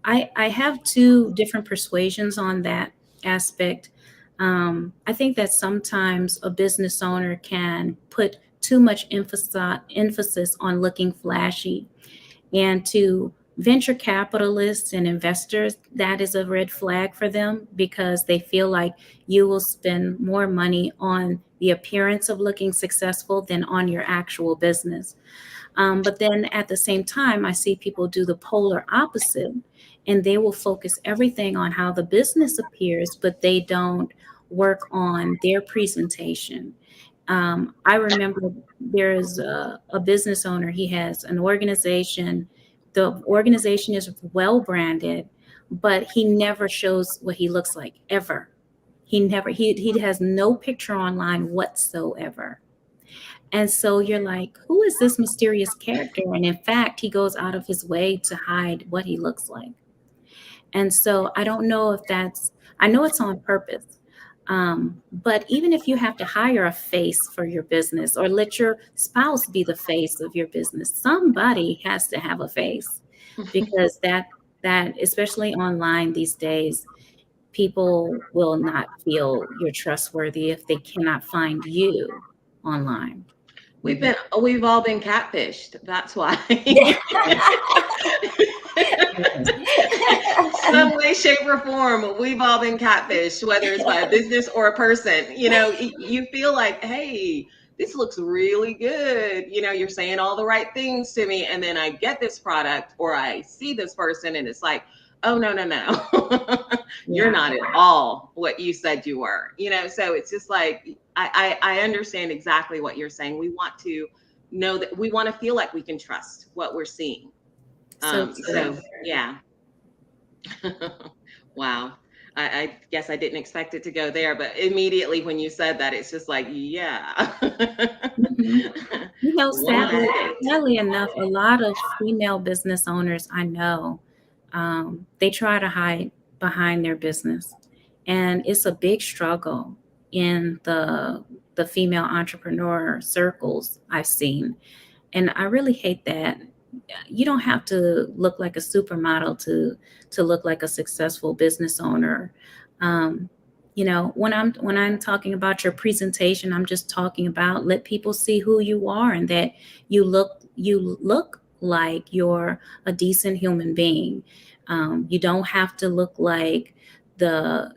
Speaker 4: I have two different persuasions on that aspect. I think that sometimes a business owner can put too much emphasis on looking flashy, and to venture capitalists and investors, that is a red flag for them, because they feel like you will spend more money on the appearance of looking successful than on your actual business. But then at the same time, I see people do the polar opposite, and they will focus everything on how the business appears, but they don't work on their presentation. I remember there is a business owner. He has an organization. The organization is well branded, but he never shows what he looks like ever. He has no picture online whatsoever. And so you're like, who is this mysterious character? And in fact, he goes out of his way to hide what he looks like. And so I don't know if I know it's on purpose. But even if you have to hire a face for your business or let your spouse be the face of your business, somebody has to have a face, because that especially online these days, people will not feel you're trustworthy if they cannot find you online.
Speaker 3: We've all been catfished. That's why. Some way, shape, or form, we've all been catfished, whether it's by a business or a person. You feel like, hey, this looks really good. You're saying all the right things to me. And then I get this product or I see this person and it's like, oh, no. You're not at all what you said you were. So it's just like, I understand exactly what you're saying. We want to know that we want to feel like we can trust what we're seeing. So yeah. Wow. I guess I didn't expect it to go there, but immediately when you said that, it's just like, yeah.
Speaker 4: Sadly enough, a lot of female business owners I know, they try to hide behind their business. And it's a big struggle in the female entrepreneur circles I've seen. And I really hate that. You don't have to look like a supermodel to look like a successful business owner. When I'm talking about your presentation, I'm just talking about let people see who you are and that you look like you're a decent human being. You don't have to look like the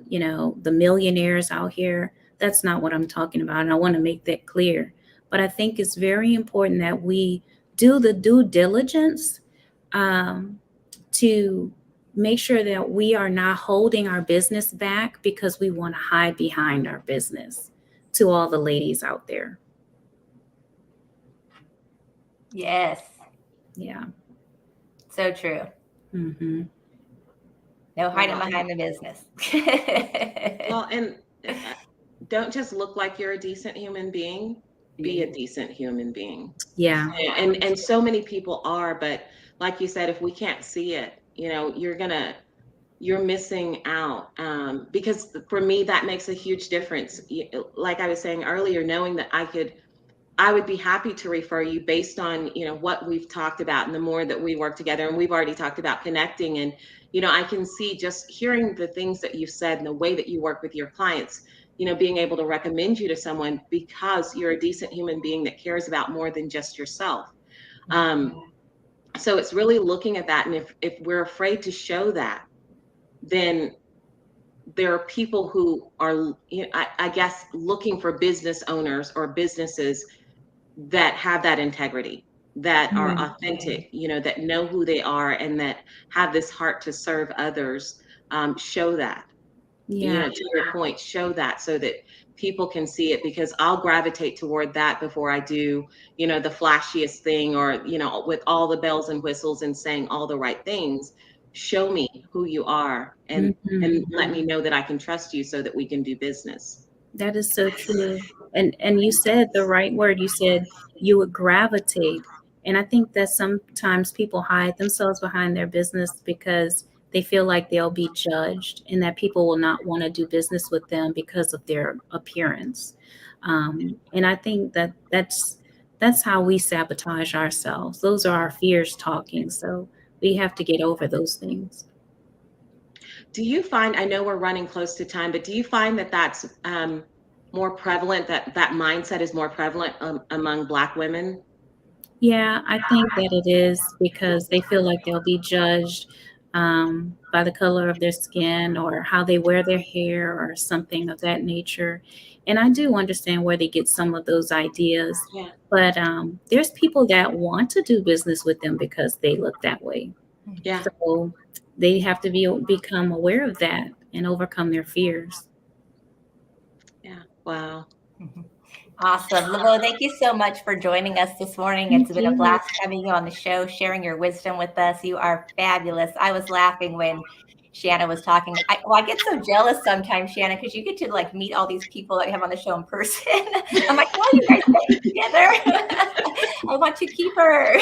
Speaker 4: millionaires out here. That's not what I'm talking about. And I want to make that clear. But I think it's very important that we do the due diligence to make sure that we are not holding our business back because we want to hide behind our business, to all the ladies out there.
Speaker 2: Yes.
Speaker 4: Yeah.
Speaker 2: So true.
Speaker 4: Mm-hmm.
Speaker 2: No hiding behind the business.
Speaker 3: Well, and don't just look like you're a decent human being. Be a decent human being.
Speaker 4: Yeah.
Speaker 3: And so many people are, but like you said, if we can't see it, you're missing out. Because for me, that makes a huge difference. Like I was saying earlier, knowing that I would be happy to refer you based on, what we've talked about and the more that we work together. And we've already talked about connecting. And, I can see just hearing the things that you said and the way that you work with your clients, being able to recommend you to someone because you're a decent human being that cares about more than just yourself. So it's really looking at that. And if we're afraid to show that, then there are people who are, I guess, looking for business owners or businesses that have that integrity, that are authentic, that know who they are and that have this heart to serve others. Show that. To your point, show that so that people can see it, because I'll gravitate toward that before I do, the flashiest thing or, with all the bells and whistles and saying all the right things. Show me who you are and let me know that I can trust you so that we can do business.
Speaker 4: That is so true. And you said the right word. You said you would gravitate. And I think that sometimes people hide themselves behind their business because they feel like they'll be judged and that people will not want to do business with them because of their appearance. And I think that's how we sabotage ourselves. Those are our fears talking. So we have to get over those things.
Speaker 3: Do you find, I know we're running close to time, but do you find that that's more prevalent, that mindset is more prevalent among Black women?
Speaker 4: Yeah, I think that it is because they feel like they'll be judged by the color of their skin or how they wear their hair or something of that nature. And I do understand where they get some of those ideas.
Speaker 3: Yeah.
Speaker 4: But there's people that want to do business with them because they look that way.
Speaker 3: Yeah.
Speaker 4: So they have to become aware of that and overcome their fears.
Speaker 3: Yeah. Wow.
Speaker 2: Awesome. LaVeaux, thank you so much for joining us this morning. It's been a blast having you on the show, sharing your wisdom with us. You are fabulous. I was laughing when Shanna was talking. I get so jealous sometimes, Shanna, because you get to meet all these people that you have on the show in person. I'm like, oh, you guys get together. I want to keep her.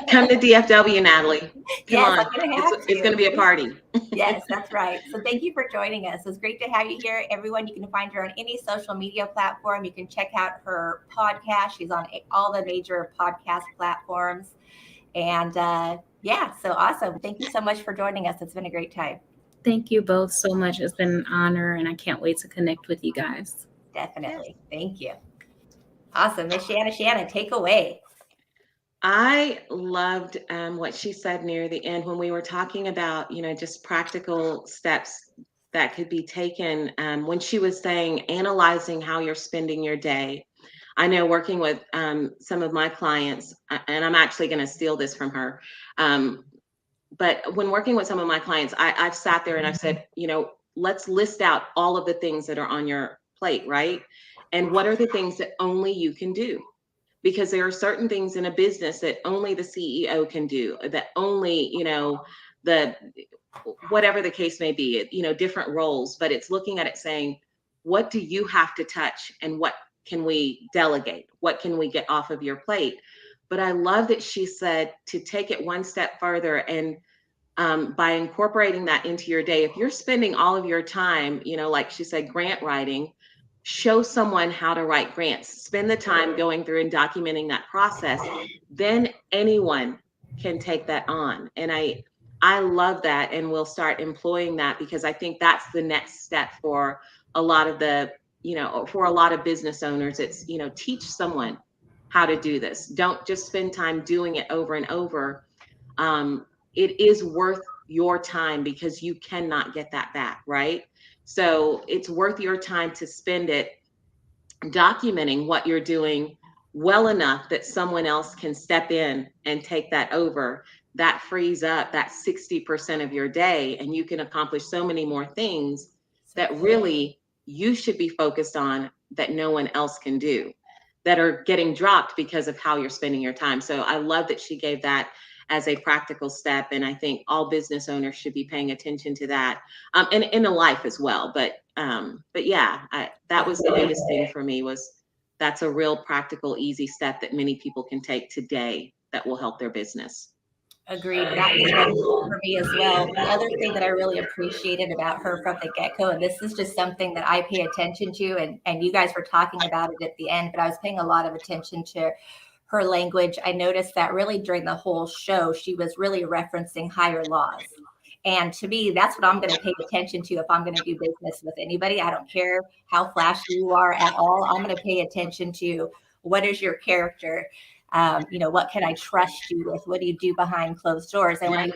Speaker 3: Come to DFW, Natalie. Come
Speaker 2: Yes,
Speaker 3: on.
Speaker 2: I'm going to have to.
Speaker 3: It's going to be a party.
Speaker 2: Yes, that's right. So thank you for joining us. It's great to have you here. Everyone, you can find her on any social media platform. You can check out her podcast. She's on all the major podcast platforms. And yeah, so awesome. Thank you so much for joining us. It's been a great time.
Speaker 4: Thank you both so much. It's been an honor, and I can't wait to connect with you guys.
Speaker 2: Definitely. Thank you. Awesome. Miss Shanna, take away.
Speaker 3: I loved what she said near the end when we were talking about, just practical steps that could be taken. When she was saying, analyzing how you're spending your day. I know working with some of my clients, and I'm actually going to steal this from her. But when working with some of my clients, I've sat there and I've said, let's list out all of the things that are on your plate, right? And what are the things that only you can do? Because there are certain things in a business that only the CEO can do, that only, whatever the case may be, different roles, but it's looking at it saying, what do you have to touch and what can we delegate? What can we get off of your plate? But I love that she said to take it one step further and by incorporating that into your day, if you're spending all of your time, like she said, grant writing, show someone how to write grants, spend the time going through and documenting that process, then anyone can take that on. And I love that, and we'll start employing that because I think that's the next step for a lot of the, for a lot of business owners. It's, teach someone how to do this. Don't just spend time doing it over and over. It is worth your time because you cannot get that back, right? So it's worth your time to spend it documenting what you're doing well enough that someone else can step in and take that over. That frees up that 60% of your day, and you can accomplish so many more things that really you should be focused on that no one else can do, that are getting dropped because of how you're spending your time. So I love that she gave that as a practical step. And I think all business owners should be paying attention to that, and in a life as well. But yeah, that was the biggest thing for me, was that's a real practical, easy step that many people can take today that will help their business.
Speaker 2: Agreed. That was one for me as well. The other thing that I really appreciated about her from the get-go, and this is just something that I pay attention to, and you guys were talking about it at the end, but I was paying a lot of attention to her language. I noticed that really during the whole show, she was really referencing higher laws. And to me, that's what I'm going to pay attention to if I'm going to do business with anybody. I don't care how flashy you are at all. I'm going to pay attention to what is your character. What can I trust you with? What do you do behind closed doors? And when I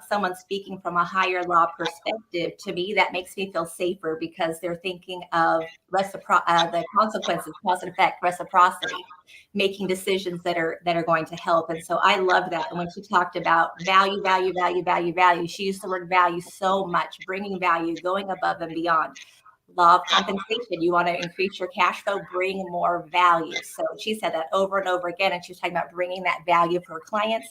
Speaker 2: someone speaking from a higher law perspective, to me, that makes me feel safer because they're thinking of the consequences, cause and effect, reciprocity, making decisions that are going to help. And so I love that. And when she talked about value, she used the word value so much, bringing value, going above and beyond. Law of compensation, you want to increase your cash flow, bring more value. So she said that over and over again, and she was talking about bringing that value for her clients,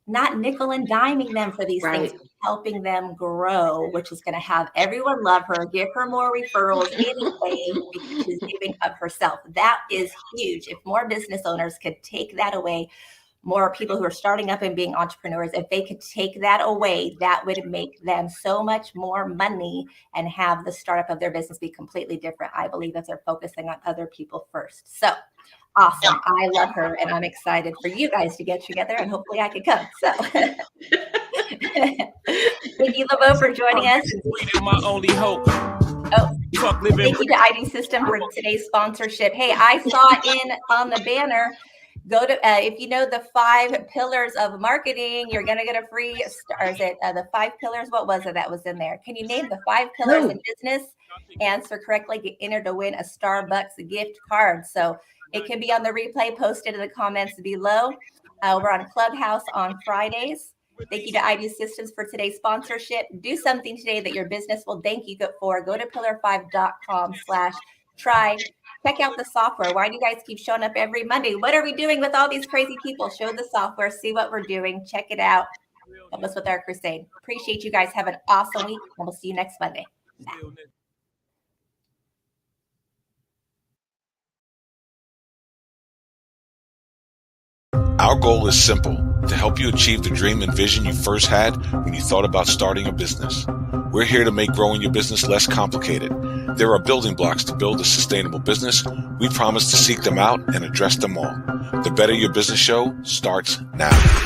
Speaker 2: not nickel and diming them for these things, helping them grow, which is going to have everyone love her, give her more referrals anyway, because she's giving of herself. That is huge. If more business owners could take that away, more people who are starting up and being entrepreneurs, if they could take that away, that would make them so much more money and have the startup of their business be completely different. I believe if they're focusing on other people first. So awesome. I love her, and I'm excited for you guys to get together, and hopefully I can come. So thank you, LeBeau, for joining us.
Speaker 13: My only hope.
Speaker 2: Oh, thank you to ID System for today's sponsorship. Hey, I saw on the banner, go to, if you know the 5 pillars of marketing, you're going to get a free, or is it the 5 pillars? What was it that was in there? Can you name the 5 pillars in business? Answer correctly, get entered to win a Starbucks gift card. So it can be on the replay, posted in the comments below. We're on Clubhouse on Fridays. Thank you to ID Systems for today's sponsorship. Do something today that your business will thank you for. Go to pillar5.com/try. Check out the software. Why do you guys keep showing up every Monday? What are we doing with all these crazy people? Show the software, see what we're doing. Check it out. Help us with our crusade. Appreciate you guys. Have an awesome week, and we'll see you next Monday. Bye.
Speaker 1: Our goal is simple: to help you achieve the dream and vision you first had when you thought about starting a business. We're here to make growing your business less complicated. There are building blocks to build a sustainable business. We promise to seek them out and address them all. The Better Your Business Show starts now.